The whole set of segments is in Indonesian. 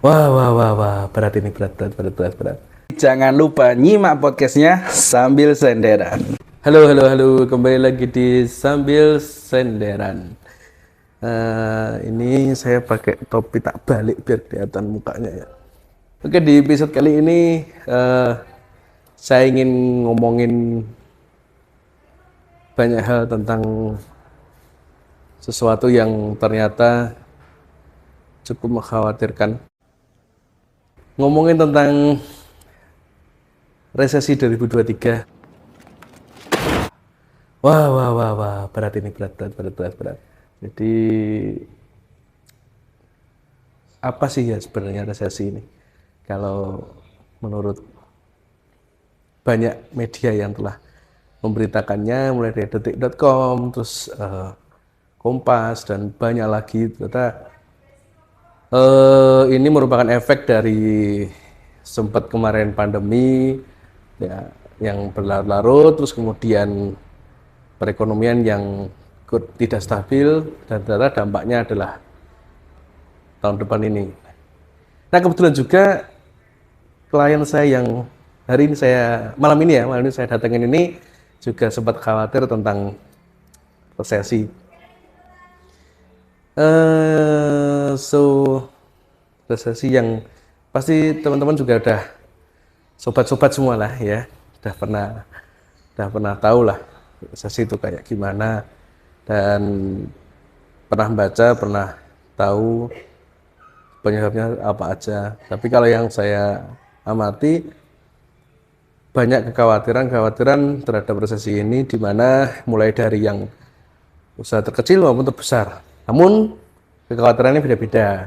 Wah, wah, wah, wah, berat ini, berat. Jangan lupa nyimak podcastnya sambil senderan. Halo, halo, halo, kembali lagi di Sambil Senderan. Ini saya pakai topi tak balik biar kelihatan mukanya ya. Oke, di episode kali ini saya ingin ngomongin banyak hal tentang sesuatu yang ternyata cukup mengkhawatirkan. Ngomongin tentang resesi 2023. Wah, wah, wah, wah, berat ini, berat. Jadi, apa sih ya sebenarnya resesi ini? Kalau menurut banyak media yang telah memberitakannya, mulai dari detik.com, terus Kompas, dan banyak lagi, ternyata ini merupakan efek dari sempat kemarin pandemi, ya, yang berlarut-larut, terus kemudian perekonomian yang tidak stabil, dan ternyata dampaknya adalah tahun depan ini. Nah, kebetulan juga klien saya yang malam ini saya datangin ini juga sempat khawatir tentang resesi. So resesi yang pasti teman-teman juga udah sobat-sobat semua lah ya, udah pernah tahu lah resesi itu kayak gimana, dan pernah baca, pernah tahu penyebabnya apa aja. Tapi kalau yang saya amati, banyak kekhawatiran terhadap resesi ini, di mana mulai dari yang usaha terkecil maupun terbesar. Namun kekhawatirannya beda-beda.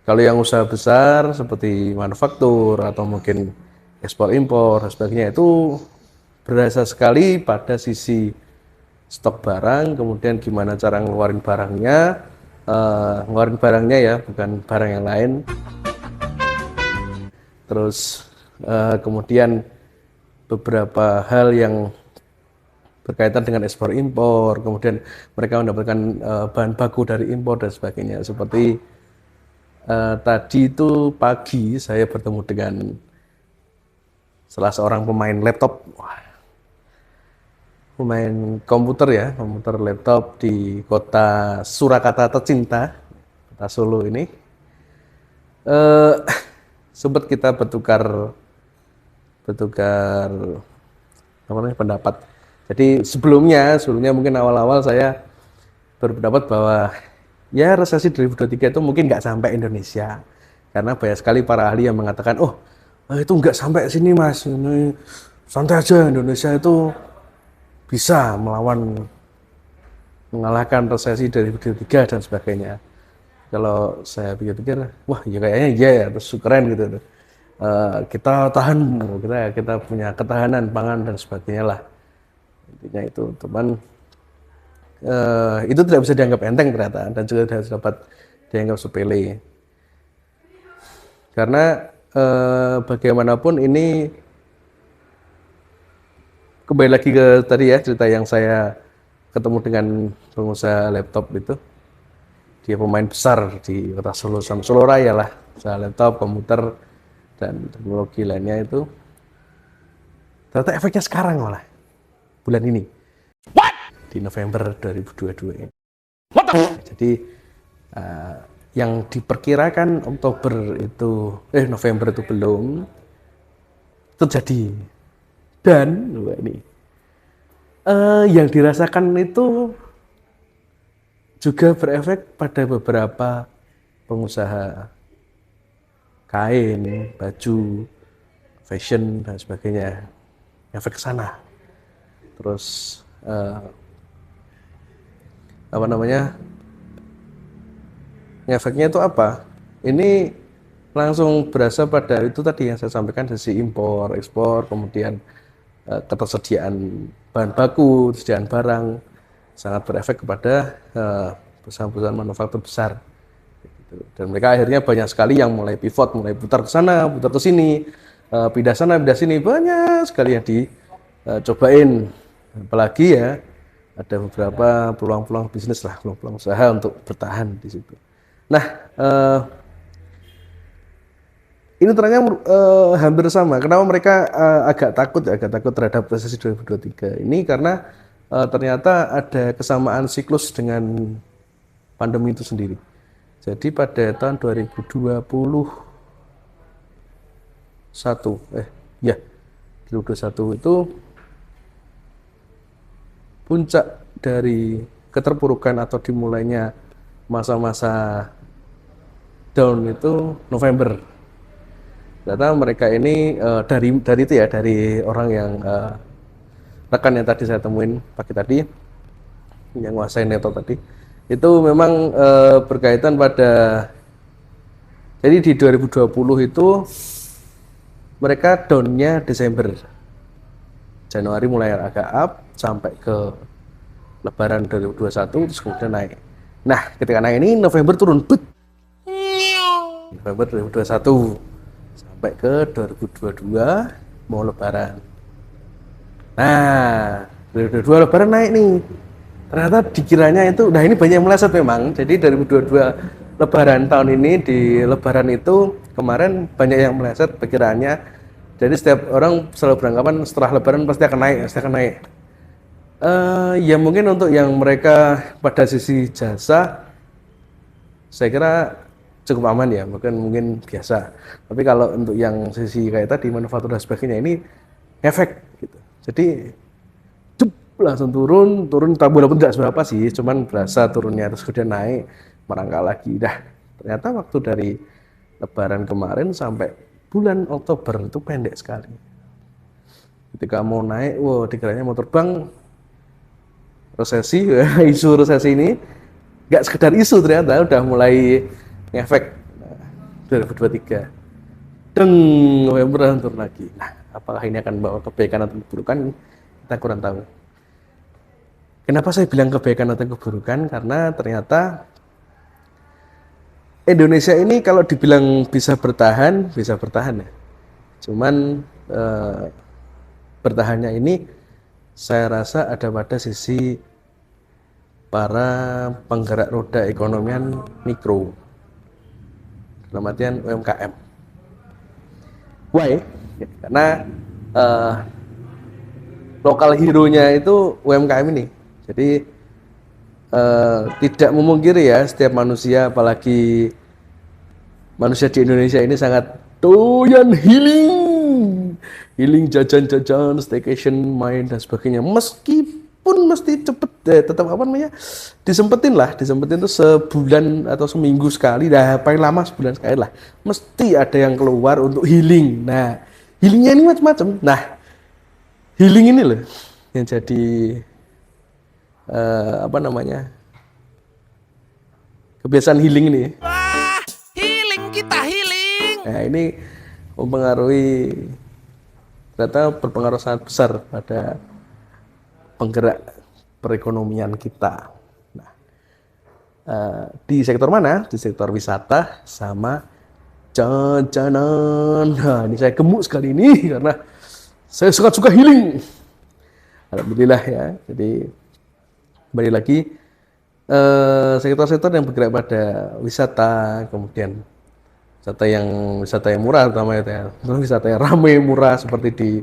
Kalau yang usaha besar seperti manufaktur atau mungkin ekspor impor dan sebagainya, itu berasa sekali pada sisi stok barang, kemudian gimana cara ngeluarin barangnya ya, bukan barang yang lain. Terus kemudian beberapa hal yang berkaitan dengan ekspor impor, kemudian mereka mendapatkan bahan baku dari impor dan sebagainya. Seperti tadi itu pagi saya bertemu dengan salah seorang pemain laptop, pemain komputer laptop di kota Surakarta tercinta, kota Solo ini. Sempat kita bertukar apa namanya, pendapat. Jadi sebelumnya mungkin awal-awal saya berpendapat bahwa ya resesi 2023 itu mungkin nggak sampai Indonesia, karena banyak sekali para ahli yang mengatakan, itu nggak sampai sini mas, ini santai aja, Indonesia itu bisa mengalahkan resesi 2023 dan sebagainya. Kalau saya pikir-pikir, wah ya kayaknya iya ya, terus keren gitu. Kita tahan, kita punya ketahanan pangan dan sebagainya lah, intinya itu. Teman, itu tidak bisa dianggap enteng ternyata, dan juga tidak dapat dianggap sepele, karena bagaimanapun ini kembali lagi ke tadi ya, cerita yang saya ketemu dengan pengusaha laptop itu. Dia pemain besar di kota Solo, sama Solo Raya lah, usaha laptop, komputer, dan teknologi lainnya itu. Ternyata efeknya sekarang malah, bulan ini, di November 2022 ini. Jadi yang diperkirakan November itu belum terjadi. Dan ini yang dirasakan itu juga berefek pada beberapa pengusaha kain, baju, fashion dan sebagainya, efek ke sana. Terus apa namanya, efeknya itu apa? Ini langsung berasa pada itu tadi yang saya sampaikan, sisi impor, ekspor, kemudian ketersediaan bahan baku, ketersediaan barang, sangat berefek kepada perusahaan-perusahaan manufaktur besar. Dan mereka akhirnya banyak sekali yang mulai pivot, mulai putar ke sana, putar ke sini, pindah sana, pindah sini, banyak sekali yang dicobain. Apalagi ya, ada beberapa peluang-peluang bisnis lah, peluang-peluang usaha untuk bertahan di situ. Nah, Ini ternyata hampir sama. Kenapa mereka agak takut terhadap resesi 2023 ini karena ternyata ada kesamaan siklus dengan pandemi itu sendiri. Jadi pada tahun 2021 itu puncak dari keterpurukan atau dimulainya masa-masa down itu November. Ternyata mereka ini dari itu ya, dari orang yang rekan yang tadi saya temuin pagi tadi, yang nguasain Neto tadi, itu memang berkaitan pada, jadi di 2020 itu mereka down-nya Desember, Januari mulai agak up sampai ke Lebaran 2021 terus kemudian naik. Nah ketika naik ini November turun, November 2021 sampai ke 2022 mau Lebaran. Nah 2022 Lebaran naik nih. Ternyata dikiranya itu, nah ini banyak yang meleset memang. Jadi 2022 Lebaran tahun ini, di Lebaran itu kemarin banyak yang meleset perkiraannya. Jadi setiap orang selalu beranggapan setelah Lebaran pasti akan naik. Ya mungkin untuk yang mereka pada sisi jasa, saya kira cukup aman ya, mungkin biasa. Tapi kalau untuk yang sisi kayak tadi manufaktur dan sebagainya ini efek gitu. Jadi langsung turun walaupun tidak seberapa sih, cuman berasa turunnya terus kemudian naik merangkak lagi. Dah ternyata waktu dari Lebaran kemarin sampai bulan Oktober itu pendek sekali. Ketika mau naik, dikiranya mau terbang resesi, isu resesi ini nggak sekedar isu, ternyata udah mulai ngefek. 2023 deng November turun lagi. Nah apakah ini akan membawa kebaikan atau keburukan, kita kurang tahu. Kenapa saya bilang kebaikan atau keburukan? Karena ternyata Indonesia ini kalau dibilang bisa bertahan ya. Cuman bertahannya ini saya rasa ada pada sisi para penggerak roda ekonomian mikro, dalam artian UMKM. Why? Karena lokal hero-nya itu UMKM ini. Jadi tidak memungkiri ya, setiap manusia, apalagi manusia di Indonesia ini sangat doyan healing, jajan-jajan, staycation, main dan sebagainya. Meskipun mesti cepet tetap disempetin tuh sebulan atau seminggu sekali, paling lama sebulan sekali lah. Mesti ada yang keluar untuk healing. Nah, healingnya ini macam-macam. Nah, healing ini loh yang jadi kebiasaan healing ini. Wah, kita healing. Nah, ini berpengaruh sangat besar pada penggerak perekonomian kita. Nah, di sektor mana? Di sektor wisata sama jajanan. Nah, ini saya gemuk sekali ini karena saya suka healing. Alhamdulillah ya. Jadi kembali lagi, sektor-sektor yang bergerak pada wisata, kemudian wisata yang murah terutama ya, wisata yang ramai murah seperti di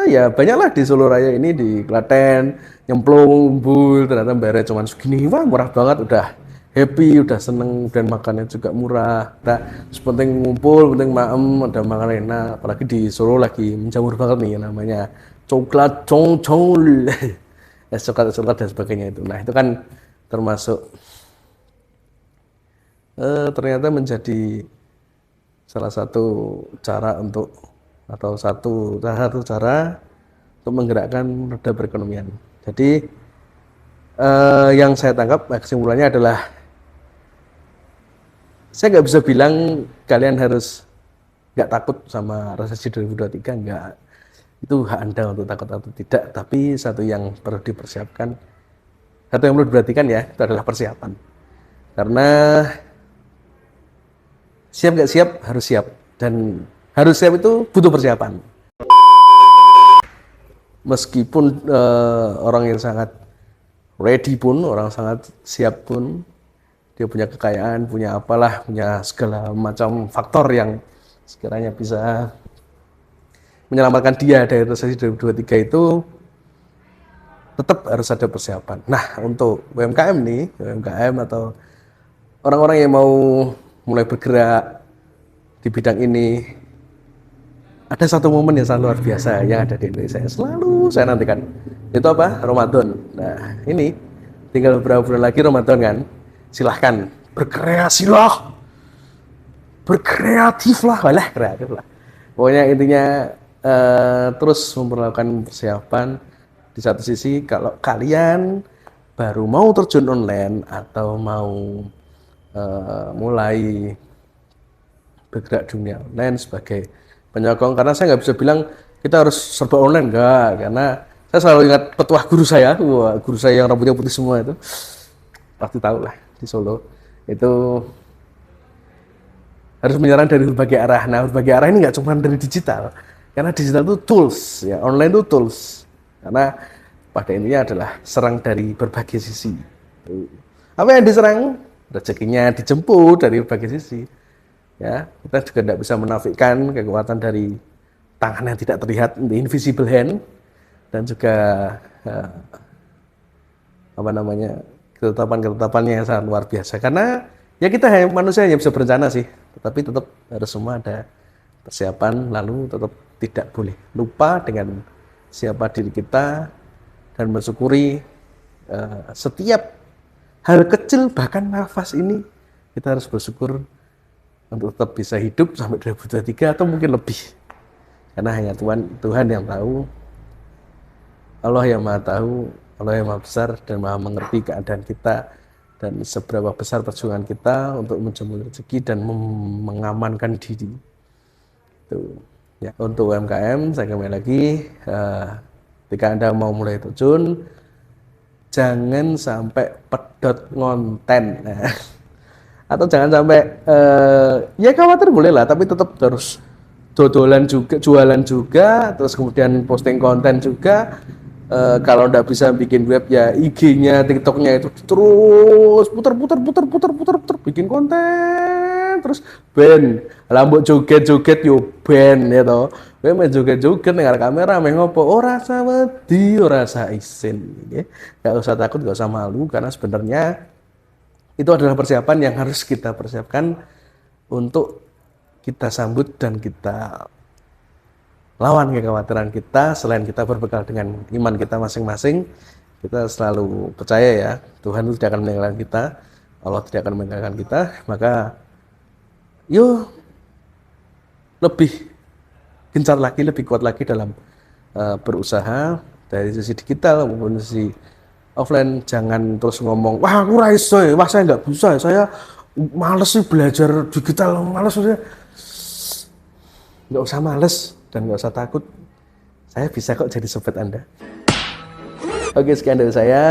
ya banyaklah di Solo Raya ini, di Klaten, nyemplung, umbul, ternyata bayarnya cuma segini, wah murah banget, udah happy, udah seneng, dan makannya juga murah. Nah, penting ngumpul, penting maem, ada makanan enak, apalagi di Solo lagi menjamur banget nih namanya coklat congcol. Coklat dan sebagainya itu. Nah itu kan termasuk ternyata menjadi salah satu cara untuk menggerakkan roda perekonomian. Jadi yang saya tangkap kesimpulannya adalah, saya nggak bisa bilang kalian harus nggak takut sama resesi 2023, nggak. Itu hak Anda untuk takut atau tidak, tapi satu yang perlu dipersiapkan, satu yang perlu diperhatikan ya, itu adalah persiapan. Karena siap nggak siap, harus siap. Dan harus siap itu butuh persiapan. Meskipun orang yang sangat ready pun, orang sangat siap pun, dia punya kekayaan, punya apalah, punya segala macam faktor yang sekiranya bisa menyelamatkan dia dari resesi 2023 itu tetap harus ada persiapan. Nah, untuk UMKM nih, UMKM atau orang-orang yang mau mulai bergerak di bidang ini, ada satu momen yang sangat luar biasa yang ada di Indonesia. Selalu saya nantikan. Itu apa? Ramadan. Nah, ini tinggal beberapa bulan lagi Ramadan kan. Silahkan berkreasilah, berkreatiflah, walah kreatif lah. Pokoknya intinya terus memperlakukan persiapan. Di satu sisi kalau kalian baru mau terjun online atau mau mulai bergerak dunia online sebagai penyokong, karena saya nggak bisa bilang kita harus serba online, enggak, karena saya selalu ingat petuah guru saya, guru saya yang rambutnya putih semua itu, pasti tahu lah di Solo, itu harus menyerang dari berbagai arah. Nah, berbagai arah ini nggak cuma dari digital, karena digital itu tools, ya online itu tools, karena pada intinya adalah serang dari berbagai sisi. Apa yang diserang? Rezekinya dijemput dari berbagai sisi. Ya, kita juga tidak bisa menafikan kekuatan dari tangan yang tidak terlihat, the invisible hand, dan juga ketetapan-ketetapannya yang sangat luar biasa. Karena ya kita manusia hanya bisa berencana sih, tetapi tetap harus semua ada persiapan, lalu tetap tidak boleh lupa dengan siapa diri kita dan mensyukuri setiap hal kecil, bahkan nafas ini kita harus bersyukur untuk tetap bisa hidup sampai 2023 atau mungkin lebih, karena hanya Tuhan yang tahu, Allah yang maha tahu, Allah yang maha besar dan maha mengerti keadaan kita dan seberapa besar perjuangan kita untuk menjemput rezeki dan mengamankan diri. Itu ya, untuk UMKM saya kembali lagi, ketika Anda mau mulai terjun, jangan sampai pedot ngonten. Atau jangan sampai ya khawatir boleh lah, tapi tetap harus dodolan juga, jualan juga, terus kemudian posting konten juga. Kalau nggak bisa bikin web ya IG-nya, TikTok-nya itu terus putar bikin konten, terus ben lambok joget-joget yo ben ya toh. Kowe main joget-joget ning kamera main ngopo, ora usah wedi, ora usah isin nggih. Enggak usah takut, enggak usah malu, karena sebenarnya itu adalah persiapan yang harus kita persiapkan untuk kita sambut dan kita lawan kekhawatiran kita. Selain kita berbekal dengan iman kita masing-masing, kita selalu percaya ya, Tuhan itu tidak akan meninggalkan kita, Allah tidak akan meninggalkan kita. Maka yuk lebih gencar lagi, lebih kuat lagi dalam berusaha dari sisi digital maupun sisi offline. Jangan terus ngomong, wah aku raiso ya, wah saya nggak bisa, saya males sih belajar digital, males saya. Nggak usah males dan nggak usah takut, saya bisa kok jadi sobat Anda. Oke, sekian dari saya.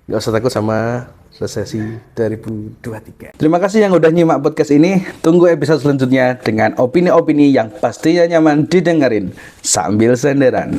Nggak usah takut sama resesi 2023. Terima kasih yang udah nyimak podcast ini. Tunggu episode selanjutnya dengan opini-opini yang pastinya nyaman didengerin sambil senderan.